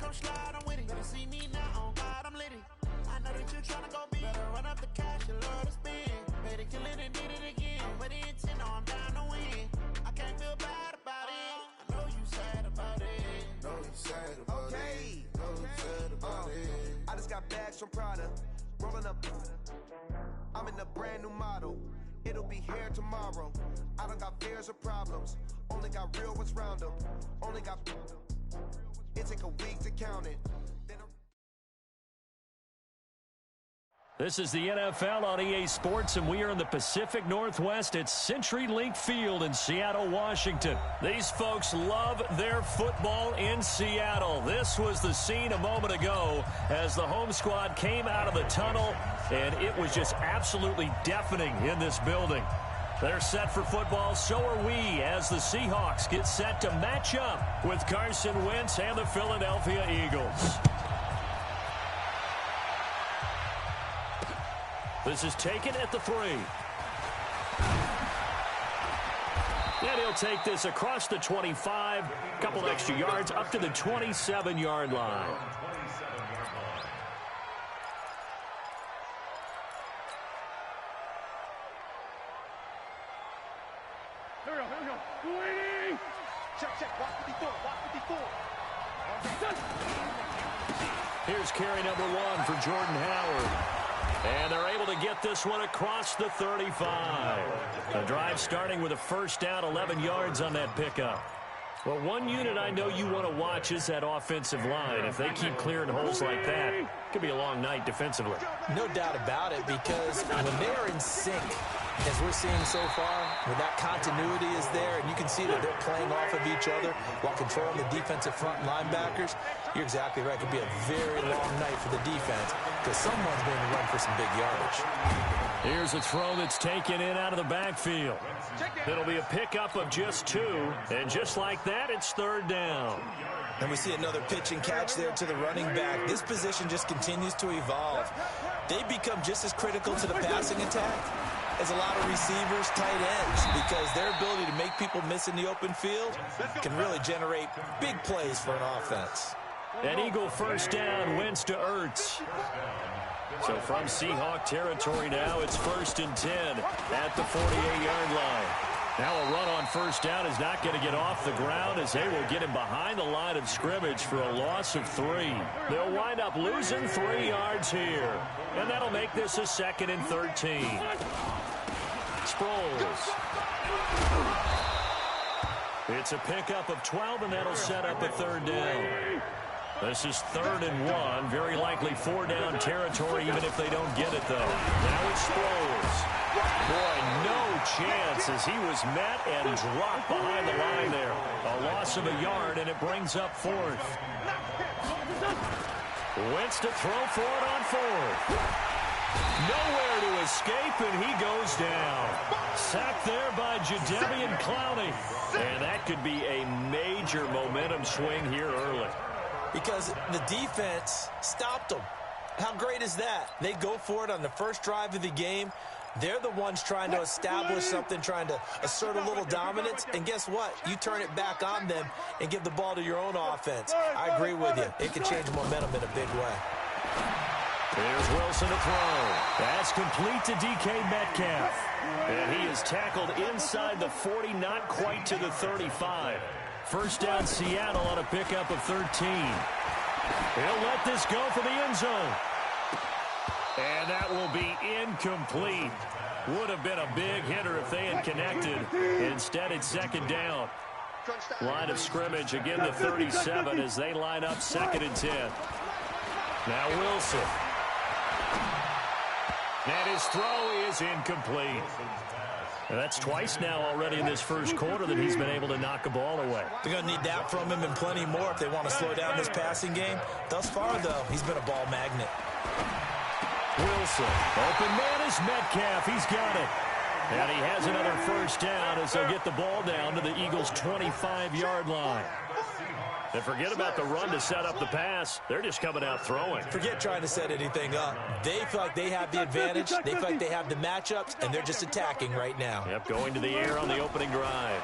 gon' slide, I'm with it. Better see me now, on God, I'm litty. I know that you tryna go big. Better run up the cash, you love to spend. Better kill it and did it again. But the intent, no, I'm down to win. I can't feel bad about it. I know you sad about it. Know you sad about it. Know you sad about it. I just got bags from Prada. Rolling up. I'm in a brand new model. It'll be here tomorrow. I don't got fears or problems. Only got real ones round them. Only got. It take a week to count it. This is the NFL on EA Sports, and we are in the Pacific Northwest at CenturyLink Field in Seattle, Washington. These folks love their football in Seattle. This was the scene a moment ago as the home squad came out of the tunnel, and it was just absolutely deafening in this building. They're set for football, so are we, as the Seahawks get set to match up with Carson Wentz and the Philadelphia Eagles. This is taken at the 3. And he'll take this across the 25, a couple extra yards up to the 27-yard line. Here we go. Waiting. Check. Watch 54. Here's carry number 1 for Jordan Howard. And they're able to get this one across the 35. The drive starting with a first down, 11 yards on that pickup. Well, one unit I know you want to watch is that offensive line. If they keep clearing holes like that, it could be a long night defensively. No doubt about it, because when they are in sync, as we're seeing so far, when that continuity is there, and you can see that they're playing off of each other while controlling the defensive front linebackers, you're exactly right. It could be a very long night for the defense because someone's going to run for some big yardage. Here's a throw that's taken in out of the backfield. It'll be a pickup of just 2, and just like that, it's third down. And we see another pitch and catch there to the running back. This position just continues to evolve. They become just as critical to the passing attack as a lot of receivers, tight ends, because their ability to make people miss in the open field can really generate big plays for an offense. An Eagle first down, Wentz to Ertz. So from Seahawk territory now, it's 1st and 10 at the 48-yard line. Now a run on first down is not going to get off the ground as they will get him behind the line of scrimmage for a loss of 3. They'll wind up losing 3 yards here. And that'll make this a 2nd and 13. Sproles. It's a pickup of 12, and that'll set up a third down. This is 3rd and 1. Very likely 4-down territory, even if they don't get it, though. Now it's Sproles. Boy, no chance as he was met and dropped behind the line there. A loss of a yard, and it brings up 4th. Wentz to throw for it on 4th. Nowhere to escape, and he goes down. Sacked there by Jadeveon Clowney. And that could be a major momentum swing here early. Because the defense stopped them. How great is that? They go for it on the first drive of the game. They're the ones trying to establish something, trying to assert a little dominance. And guess what? You turn it back on them and give the ball to your own offense. I agree with you. It can change momentum in a big way. Here's Wilson to throw. That's complete to DK Metcalf. And he is tackled inside the 40, not quite to the 35. First down Seattle on a pickup of 13. He'll let this go for the end zone. And that will be incomplete. Would have been a big hitter if they had connected. Instead, it's 2nd down. Line of scrimmage, again the 37 as they line up 2nd and 10. Now Wilson. And his throw is incomplete. And that's twice now already in this first quarter that he's been able to knock a ball away. They're going to need that from him and plenty more if they want to slow down this passing game. Thus far, though, he's been a ball magnet. Wilson, open man is Metcalf. He's got it. And he has another first down as they'll get the ball down to the Eagles' 25-yard line. And forget about the run to set up the pass. They're just coming out throwing. Forget trying to set anything up. They feel like they have the advantage. They feel like they have the matchups, and they're just attacking right now. Yep, going to the air on the opening drive.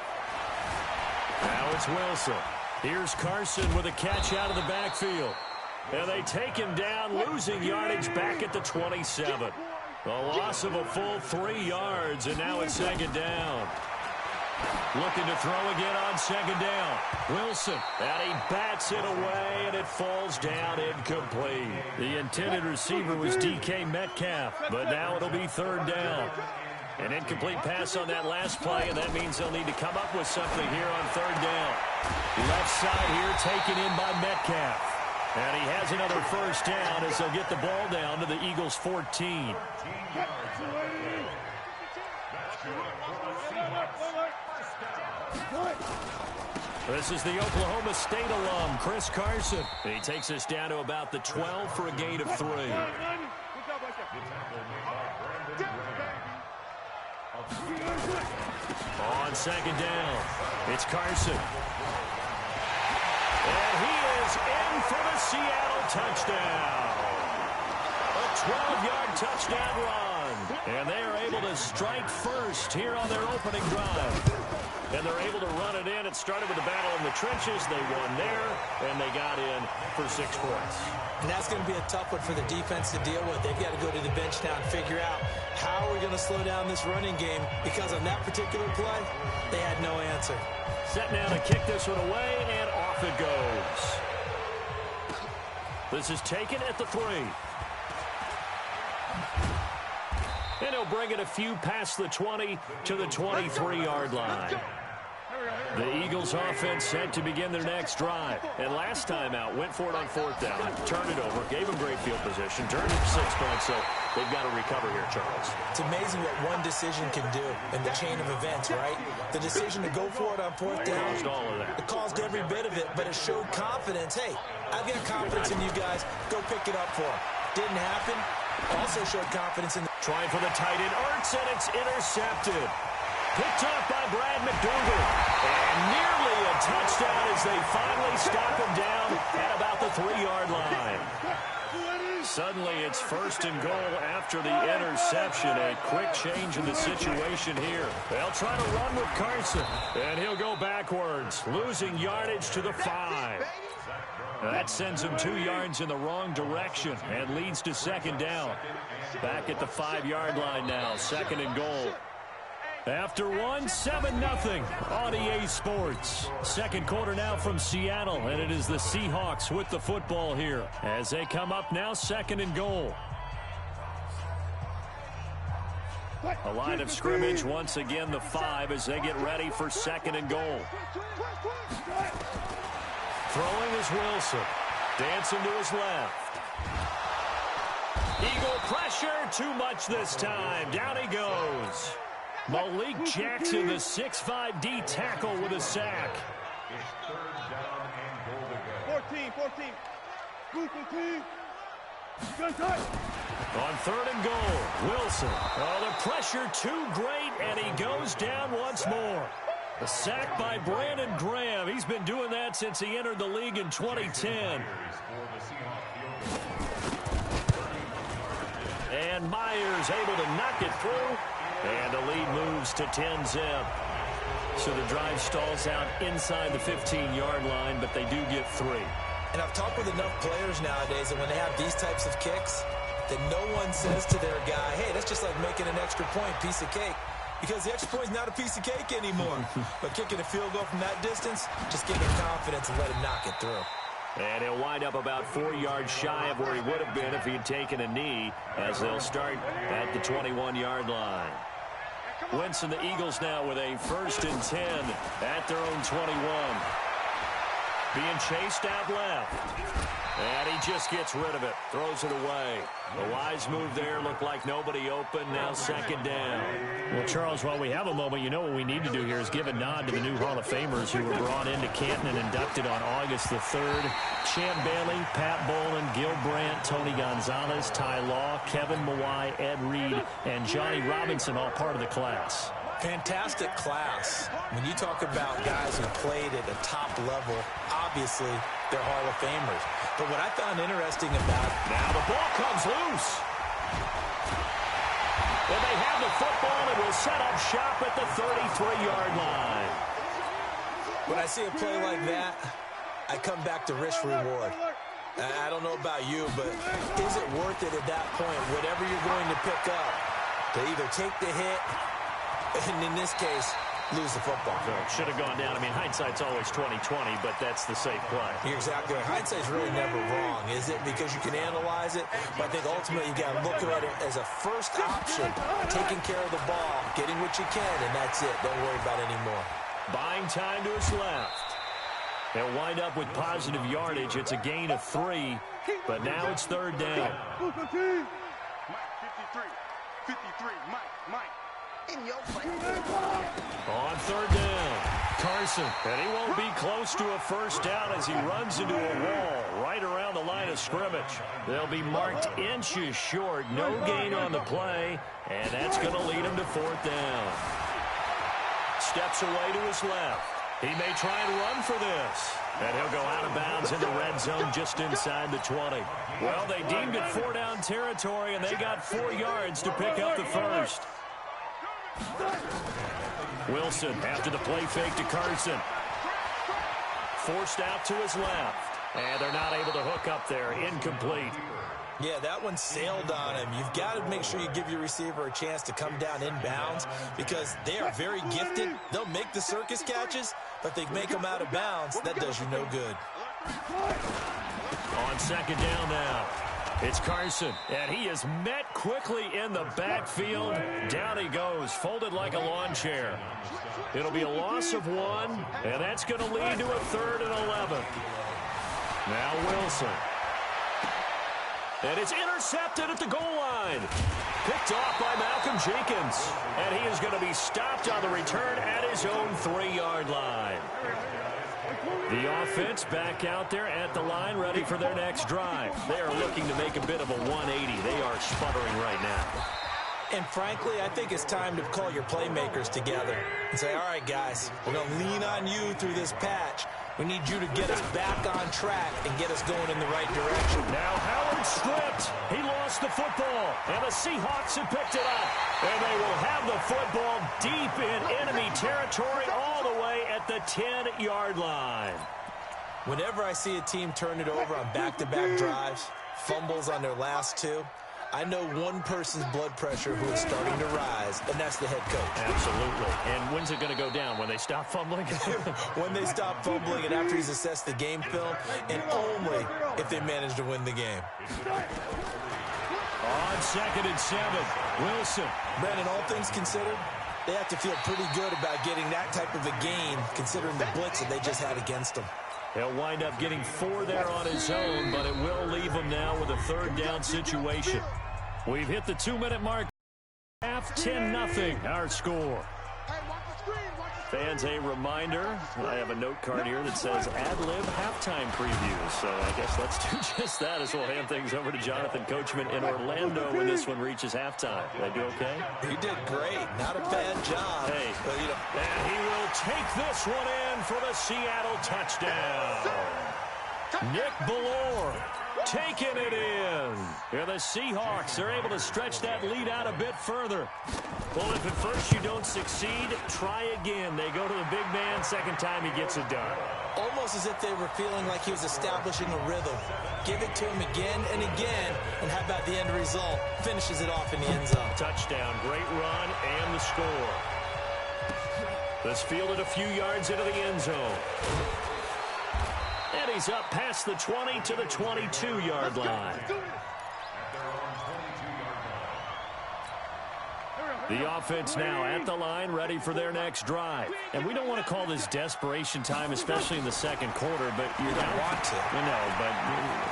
Now it's Wilson. Here's Carson with a catch out of the backfield. And they take him down, losing yardage back at the 27. A loss of a full 3 yards, and now it's second down. Looking to throw again on second down. Wilson, and he bats it away, and it falls down incomplete. The intended receiver was DK Metcalf, but now it'll be third down. An incomplete pass on that last play, and that means they'll need to come up with something here on third down. Left side here taken in by Metcalf. And he has another first down as they'll get the ball down to the Eagles' 14. This is the Oklahoma State alum, Chris Carson. He takes us down to about the 12 for a gain of 3. On second down, it's Carson. And he is in for the Seattle touchdown. A 12-yard touchdown run. And they are able to strike first here on their opening drive. And they're able to run it in. It started with a battle in the trenches. They won there, and they got in for 6 points. And that's going to be a tough one for the defense to deal with. They've got to go to the bench now and figure out how we're going to slow down this running game, because on that particular play, they had no answer. Set now to kick this one away, and off it goes. This is taken at the 3. And he'll bring it a few past the 20 to the 23-yard line. The Eagles offense set to begin their next drive. And last time out, went for it on 4th down, turned it over, gave them great field position, turned it 6 points, so they've got to recover here, Charles. It's amazing what one decision can do in the chain of events, right? The decision to go for it on 4th down. Caused all of that. It caused every bit of it, but it showed confidence. Hey, I've got confidence in you guys. Go pick it up for them. Didn't happen. Also showed confidence in the... Trying for the tight end, Ertz, and it's intercepted. Picked off by Brad McDougal. And nearly a touchdown as they finally stop him down at about the 3-yard line. Suddenly it's 1st and goal after the interception. A quick change in the situation here. They'll try to run with Carson. And he'll go backwards, losing yardage to the 5. That sends him 2 yards in the wrong direction and leads to second down. Back at the 5-yard line now, 2nd and goal. After 7-0 on EA Sports. Second quarter now from Seattle, and it is the Seahawks with the football here as they come up now 2nd and goal. A line of scrimmage once again, the 5, as they get ready for 2nd and goal. Throwing is Wilson. Dancing to his left. Eagle pressure, too much this time. Down he goes. Malik Jackson, the 6'5" D tackle with a sack. 14. On 3rd and goal, Wilson. Oh, the pressure too great, and he goes down once more. A sack by Brandon Graham. He's been doing that since he entered the league in 2010. And Myers able to knock it through. And the lead moves to 10-zip. So the drive stalls out inside the 15-yard line, but they do get 3. And I've talked with enough players nowadays that when they have these types of kicks, that no one says to their guy, hey, that's just like making an extra point, piece of cake. Because the extra point is not a piece of cake anymore. But kicking a field goal from that distance, just give him confidence and let him knock it through. And he'll wind up about 4 yards shy of where he would have been if he had taken a knee, as they'll start at the 21-yard line. Wentz and the Eagles now with a 1st and 10 at their own 21. Being chased out left. And he just gets rid of it. Throws it away. A wise move there. Looked like nobody open. Now 2nd down. Well, Charles, while we have a moment, you know what we need to do here is give a nod to the new Hall of Famers who were brought into Canton and inducted on August the 3rd. Champ Bailey, Pat Bolin, Gil Brandt, Tony Gonzalez, Ty Law, Kevin Mawai, Ed Reed, and Johnny Robinson, all part of the class. Fantastic class. When you talk about guys who played at the top level, obviously they're Hall of Famers. But what I found interesting about... Now the ball comes loose. Well, they have the football and will set up shop at the 33-yard line. When I see a play like that, I come back to risk-reward. I don't know about you, but is it worth it at that point, whatever you're going to pick up, to either take the hit, and in this case, lose the football? So it should have gone down. I mean, hindsight's always 20/20, but that's the safe play. You're exactly right. Hindsight's really never wrong, is it? Because you can analyze it, but I think ultimately you got to look at it as a first option, taking care of the ball, getting what you can, and that's it. Don't worry about it anymore. Buying time to his left. They'll wind up with positive yardage. It's a gain of 3, but now it's third down. Mike, 53. 53, Mike. In your face. On third down, Carson. And he won't be close to a first down as he runs into a wall right around the line of scrimmage. They'll be marked inches short. No gain on the play, and that's going to lead him to fourth down. Steps away to his left. He may try and run for this. And he'll go out of bounds in the red zone just inside the 20. Well, they deemed it 4-down territory, and they got 4 yards to pick up the first. Wilson after the play fake to Carson. Forced out to his left. And they're not able to hook up there. Incomplete. Yeah, that one sailed on him. You've got to make sure you give your receiver a chance to come down inbounds because they are very gifted. They'll make the circus catches, but they make them out of bounds. That does you no good. On second down now, it's Carson, and he is met quickly in the backfield. Down he goes, folded like a lawn chair. It'll be a loss of 1, and that's going to lead to a 3rd and 11. Now Wilson. And it's intercepted at the goal line. Picked off by Malcolm Jenkins. And he is going to be stopped on the return at his own 3-yard line. The offense back out there at the line, ready for their next drive. They are looking to make a bit of a 180. They are sputtering right now. And frankly, I think it's time to call your playmakers together and say, all right, guys, we're going to lean on you through this patch. We need you to get us back on track and get us going in the right direction. Now Howard stripped. He lost the football, and the Seahawks have picked it up. And they will have the football deep in enemy territory all the way at the 10-yard line. Whenever I see a team turn it over on back-to-back drives, fumbles on their last 2, I know one person's blood pressure who is starting to rise, and that's the head coach. Absolutely. And when's it going to go down? When they stop fumbling? When they stop fumbling and after he's assessed the game film, and only if they manage to win the game. On 2nd and 7, Wilson. Brandon, all things considered, they have to feel pretty good about getting that type of a gain, considering the blitz that they just had against them. He'll wind up getting 4 there on his own, but it will leave him now with a 3rd down situation. We've hit the 2-minute mark. Half 10-0, our score. Fans, a reminder, I have a note card here that says ad-lib halftime preview. So I guess let's do just that as we'll hand things over to Jonathan Coachman in Orlando when this one reaches halftime. Did I do okay? You did great. Not a bad job. Hey, but, you know, and he will take this one in for the Seattle touchdown. Nick Ballore taking it in. Here the Seahawks are able to stretch that lead out a bit further. Well, if at first you don't succeed, try again. They go to the big man. Second time he gets it done. Almost as if they were feeling like he was establishing a rhythm. Give it to him again and again. And how about the end result? Finishes it off in the end zone. Touchdown, great run, and the score. This fielded a few yards into the end zone. And he's up past the 20 to the 22-yard line. The offense now at the line, ready for their next drive. And we don't want to call this desperation time, especially in the second quarter, but you're down. You want to. No, but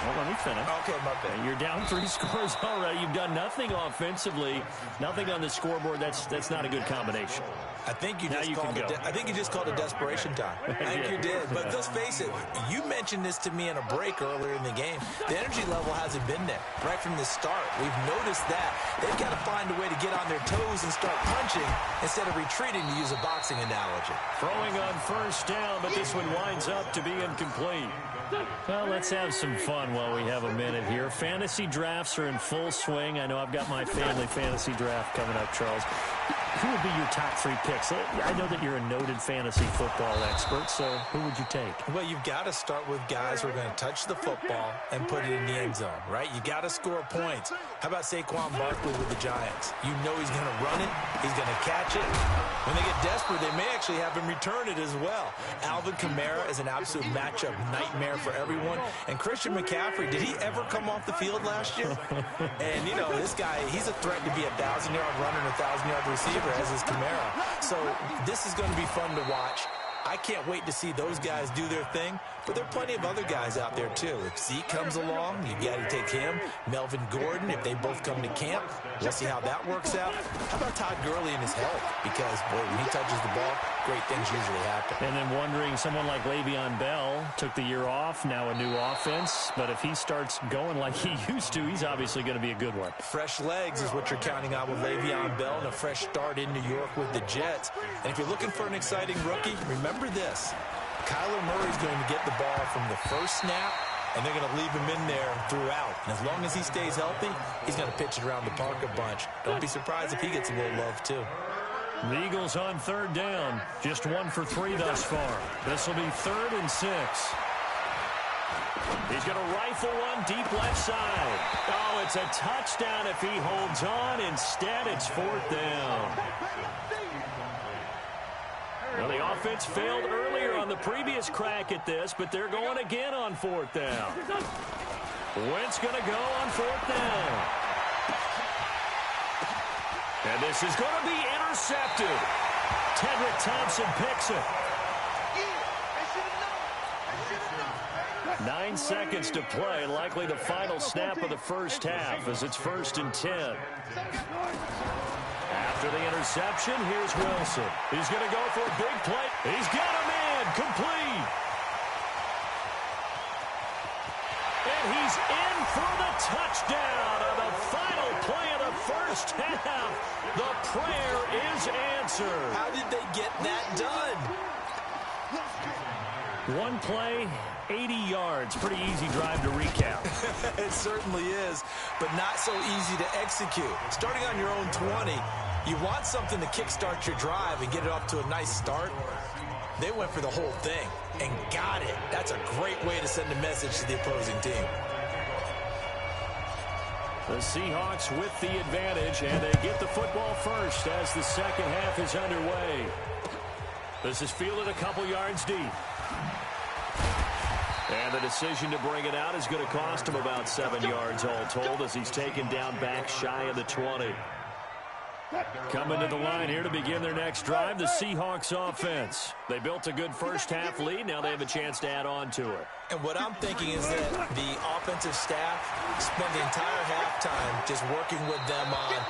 well, let me finish. Okay, my bad. You're down 3 scores already. You've done nothing offensively, nothing on the scoreboard. That's not a good combination. I think you just called it desperation time. I think you did. But let's face it, you mentioned this to me in a break earlier in the game. The energy level hasn't been there right from the start. We've noticed that. They've got to find a way to get on their toes and start punching instead of retreating, to use a boxing analogy. Throwing on first down, but this one winds up to be incomplete. Well, let's have some fun while we have a minute here. Fantasy drafts are in full swing. I know I've got my family fantasy draft coming up, Charles. Who would be your top 3 picks? I know that you're a noted fantasy football expert, so who would you take? Well, you've got to start with guys who are going to touch the football and put it in the end zone, right? You got to score points. How about Saquon Barkley with the Giants? You know he's going to run it. He's going to catch it. When they get desperate, they may actually have him return it as well. Alvin Kamara is an absolute matchup nightmare for everyone. And Christian McCaffrey, did he ever come off the field last year? And, you know, this guy, he's a threat to be a 1,000-yard runner and a 1,000-yard receiver, as is Kamara. So this is going to be fun to watch. I can't wait to see those guys do their thing, but there are plenty of other guys out there, too. If Zeke comes along, you got to take him. Melvin Gordon, if they both come to camp, we'll see how that works out. How about Todd Gurley and his health? Because, boy, when he touches the ball, great things usually happen. And then wondering, someone like Le'Veon Bell took the year off, now a new offense, but if he starts going like he used to, he's obviously going to be a good one. Fresh legs is what you're counting on with Le'Veon Bell and a fresh start in New York with the Jets. And if you're looking for an exciting rookie, remember this. Kyler Murray's going to get the ball from the first snap, and they're going to leave him in there throughout. And as long as he stays healthy, he's going to pitch it around the park a bunch. Don't be surprised if he gets a little love, too. The Eagles on 3rd down. Just 1 for 3 thus far. This will be 3rd and 6. He's going to rifle one deep left side. Oh, it's a touchdown if he holds on. Instead, it's 4th down. Well, the offense failed earlier on the previous crack at this, but they're going again on 4th down. Wentz going to go on 4th down. And this is going to be intercepted. Tedrick Thompson picks it. 9 seconds to play, likely the final snap of the first half as it's 1st and 10. After the interception, here's Wilson. He's going to go for a big play. He's got him in, complete. And he's in for the touchdown on the final play of the first half. The prayer is answered. How did they get that done? One play, 80 yards. Pretty easy drive to recap. It certainly is, but not so easy to execute. Starting on your own 20, you want something to kickstart your drive and get it off to a nice start. They went for the whole thing and got it. That's a great way to send a message to the opposing team. The Seahawks with the advantage, and they get the football first as the second half is underway. This is fielded a couple yards deep. And the decision to bring it out is going to cost him about 7 yards all told as he's taken down back shy of the 20. Coming to the line here to begin their next drive, the Seahawks offense. They built a good first half lead. Now they have a chance to add on to it. And what I'm thinking is that the offensive staff spent the entire halftime just working with them on,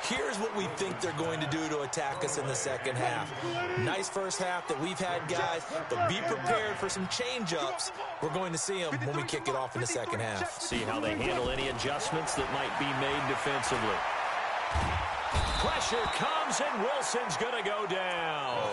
here's what we think they're going to do to attack us in the second half. Nice first half that we've had, guys, but be prepared for some change-ups. We're going to see them when we kick it off in the second half. See how they handle any adjustments that might be made defensively. Pressure comes, and Wilson's going to go down.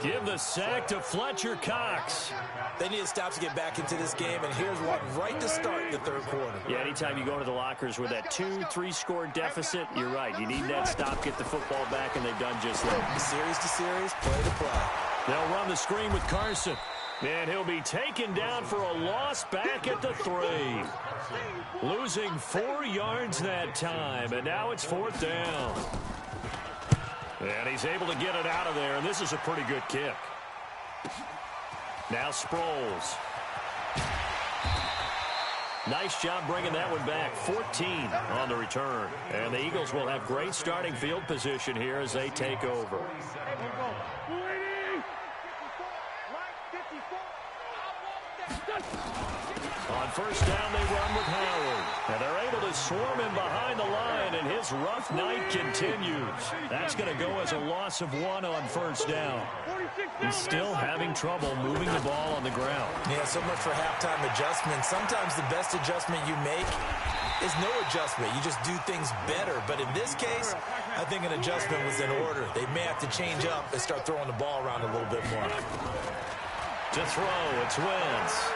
Give the sack to Fletcher Cox. They need to stop to get back into this game, and here's one right to start the third quarter. Yeah, anytime you go to the lockers with that 2-3 score deficit, you're right. You need that stop, get the football back, and they've done just that. Series to series, play to play. They'll run the screen with Carson. And he'll be taken down for a loss back at the 3. Losing 4 yards that time, and now it's 4th down. And he's able to get it out of there, and this is a pretty good kick. Now Sproles. Nice job bringing that one back. 14 on the return. And the Eagles will have great starting field position here as they take over. On first down, they run with Howard. And they're able to swarm him behind the line, and his rough night continues. That's going to go as a loss of 1 on first down. He's still having trouble moving the ball on the ground. Yeah, so much for halftime adjustments. Sometimes the best adjustment you make is no adjustment. You just do things better. But in this case, I think an adjustment was in order. They may have to change up and start throwing the ball around a little bit more. To throw, it's Wentz.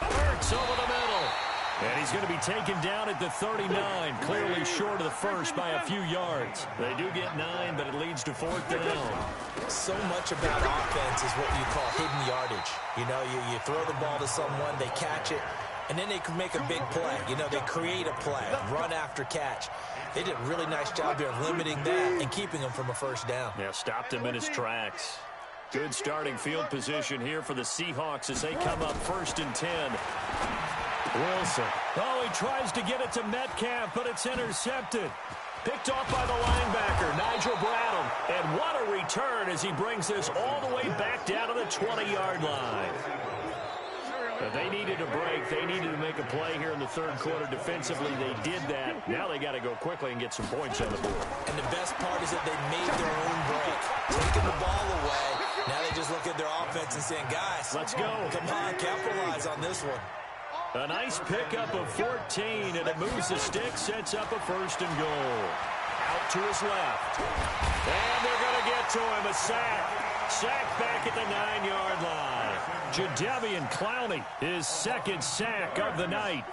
Hurts over the middle. And he's going to be taken down at the 39, clearly short of the first by a few yards. They do get 9, but it leads to 4th down. So much about offense is what you call hidden yardage. You know, you throw the ball to someone, they catch it, and then they can make a big play. You know, they create a play, run after catch. They did a really nice job there of limiting that and keeping him from a first down. Yeah, stopped him in his tracks. Good starting field position here for the Seahawks as they come up 1st and 10. Wilson. Oh, he tries to get it to Metcalf, but it's intercepted. Picked off by the linebacker, Nigel Bradham. And what a return as he brings this all the way back down to the 20-yard line. But they needed a break. They needed to make a play here in the 3rd quarter. Defensively, they did that. Now they got to go quickly and get some points on the board. And the best part is that they made their own break. Taking the ball away. Now they just look at their offense and saying, guys, let's go. Come on, capitalize on this one. A nice pickup of 14, and it moves the stick, sets up a 1st and goal. Out to his left. And they're going to get to him. A sack. Sack back at the 9-yard line. Jadeveon Clowney, his 2nd sack of the night.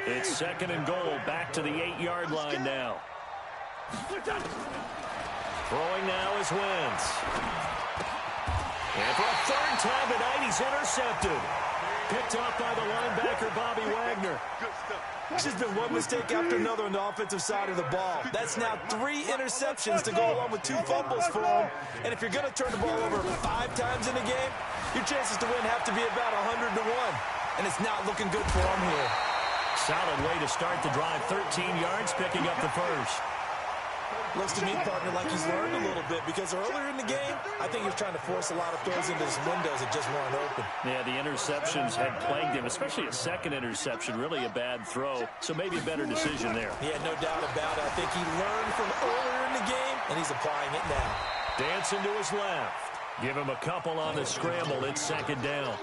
It's 2nd and goal, back to the 8-yard line now. Throwing now is Wentz. And for a 3rd time tonight, he's intercepted. Picked off by the linebacker, Bobby Wagner. It's just been one mistake after another on the offensive side of the ball. That's now 3 interceptions to go along with 2 fumbles for him. And if you're going to turn the ball over 5 times in a game, your chances to win have to be about 100 to 1. And it's not looking good for him here. Solid way to start the drive. 13 yards, picking up the 1st. Looks to me, partner, like he's learned a little bit because earlier in the game, I think he was trying to force a lot of throws into his windows that just weren't open. Yeah, the interceptions had plagued him, especially a 2nd interception, really a bad throw. So maybe a better decision there. Yeah, no doubt about it. I think he learned from earlier in the game, and he's applying it now. Dancing to his left. Give him a couple on the scramble. It's 2nd down.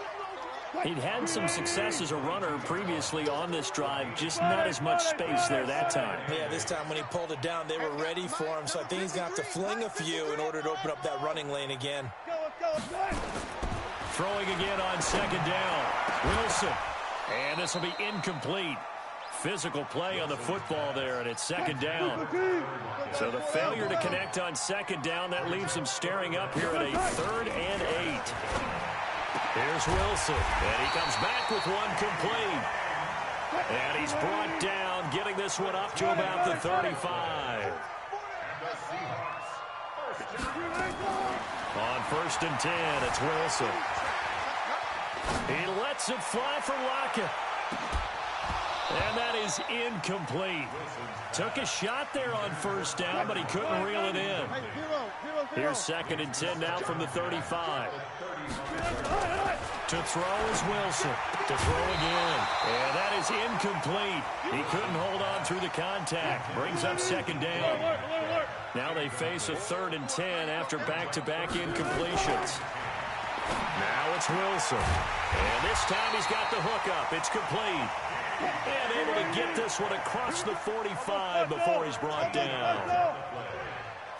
He'd had some success as a runner previously on this drive, just not as much space there that time. Yeah, this time when he pulled it down, they were ready for him, so I think he's going to have to fling a few in order to open up that running lane again. Throwing again on 2nd down. Wilson. And this will be incomplete. Physical play on the football there, and it's 2nd down. So the failure to connect on 2nd down, that leaves him staring up here at a 3rd and 8. Here's Wilson, and he comes back with one complete. And he's brought down, getting this one up to about the 35. On 1st and 10, it's Wilson. He lets it fly for Lockett. And that is incomplete. Took a shot there on 1st down, but he couldn't reel it in. Here's 2nd and 10 now from the 35. To throw is Wilson. To throw again. And that is incomplete. He couldn't hold on through the contact. Brings up 2nd down. Now they face a 3rd and 10 after back-to-back incompletions. Now it's Wilson. And this time he's got the hook up. It's complete. And able to get this one across the 45 before he's brought down.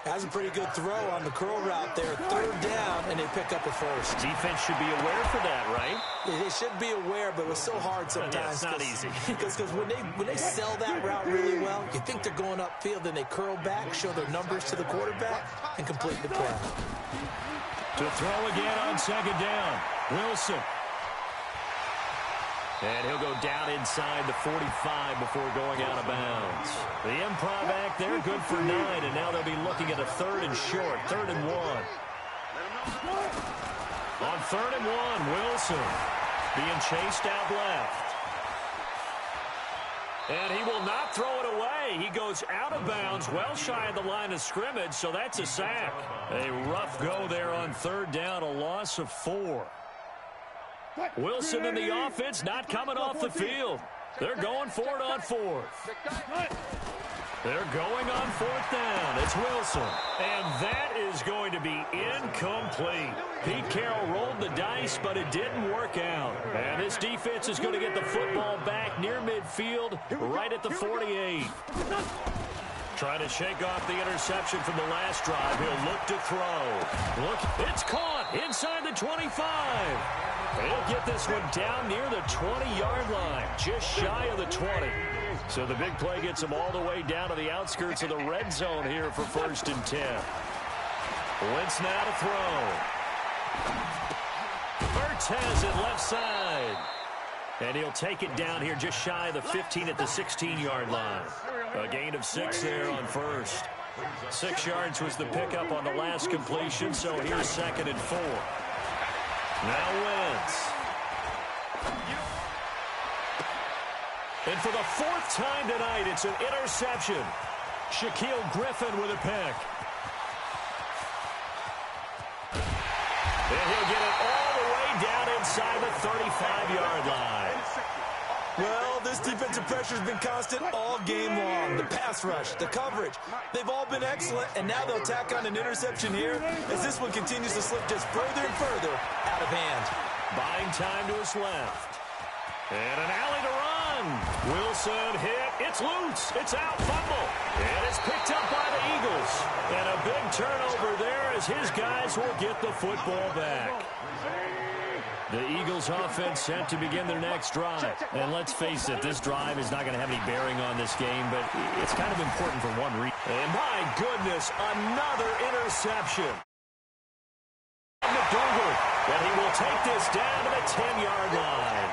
Has a pretty good throw on the curl route there. 3rd down, and they pick up a 1st. Defense should be aware for that, right? Yeah, they should be aware, but it was so hard sometimes. Yeah, it's not easy. Because when they sell that route really well, you think they're going upfield, then they curl back, show their numbers to the quarterback, and complete the play. To throw again on 2nd down. Wilson. And he'll go down inside the 45 before going out of bounds. The improv act there, good for 9, and now they'll be looking at a 3rd and short, 3rd and 1. On 3rd and 1, Wilson being chased out left. And he will not throw it away. He goes out of bounds, well shy of the line of scrimmage, so that's a sack. A rough go there on 3rd down, a loss of 4. Wilson and the offense not coming off the field. They're going for it on 4th. They're going on 4th down. It's Wilson. And that is going to be incomplete. Pete Carroll rolled the dice, but it didn't work out. And this defense is going to get the football back near midfield, right at the 48. Trying to shake off the interception from the last drive. He'll look to throw. Look, it's caught inside the 25. He'll get this one down near the 20-yard line, just shy of the 20. So the big play gets him all the way down to the outskirts of the red zone here for 1st and 10. Wentz now to throw. Vertez at left side. And he'll take it down here just shy of the 15 at the 16-yard line. A gain of 6 there on first. 6 yards was the pickup on the last completion, so here's 2nd and 4. Now Wentz. And for the 4th time tonight, it's an interception. Shaquille Griffin with a pick. And he'll get it all the way down inside the 35-yard line. Well, this defensive pressure has been constant all game long. The pass rush, the coverage, they've all been excellent, and now they'll tack on an interception here as this one continues to slip just further and further out of hand. Buying time to his left. And an alley to run. Wilson hit. It's loose. It's out. Fumble. And it's picked up by the Eagles. And a big turnover there as his guys will get the football back. The Eagles offense set to begin their next drive. And let's face it, this drive is not going to have any bearing on this game, but it's kind of important for one reason. And my goodness, another interception. McDougal, and he will take this down to the 10-yard line.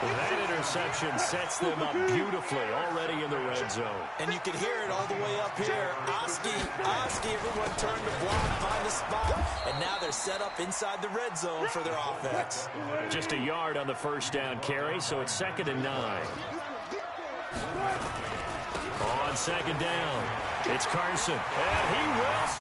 That interception sets them up beautifully already in the red zone. And you can hear it all the way up here. Oski, everyone turned to block, find the spot, and now they're set up inside the red zone for their offense. Just a yard on the first down carry, so it's 2nd and 9. On 2nd down, it's Carson, and he will.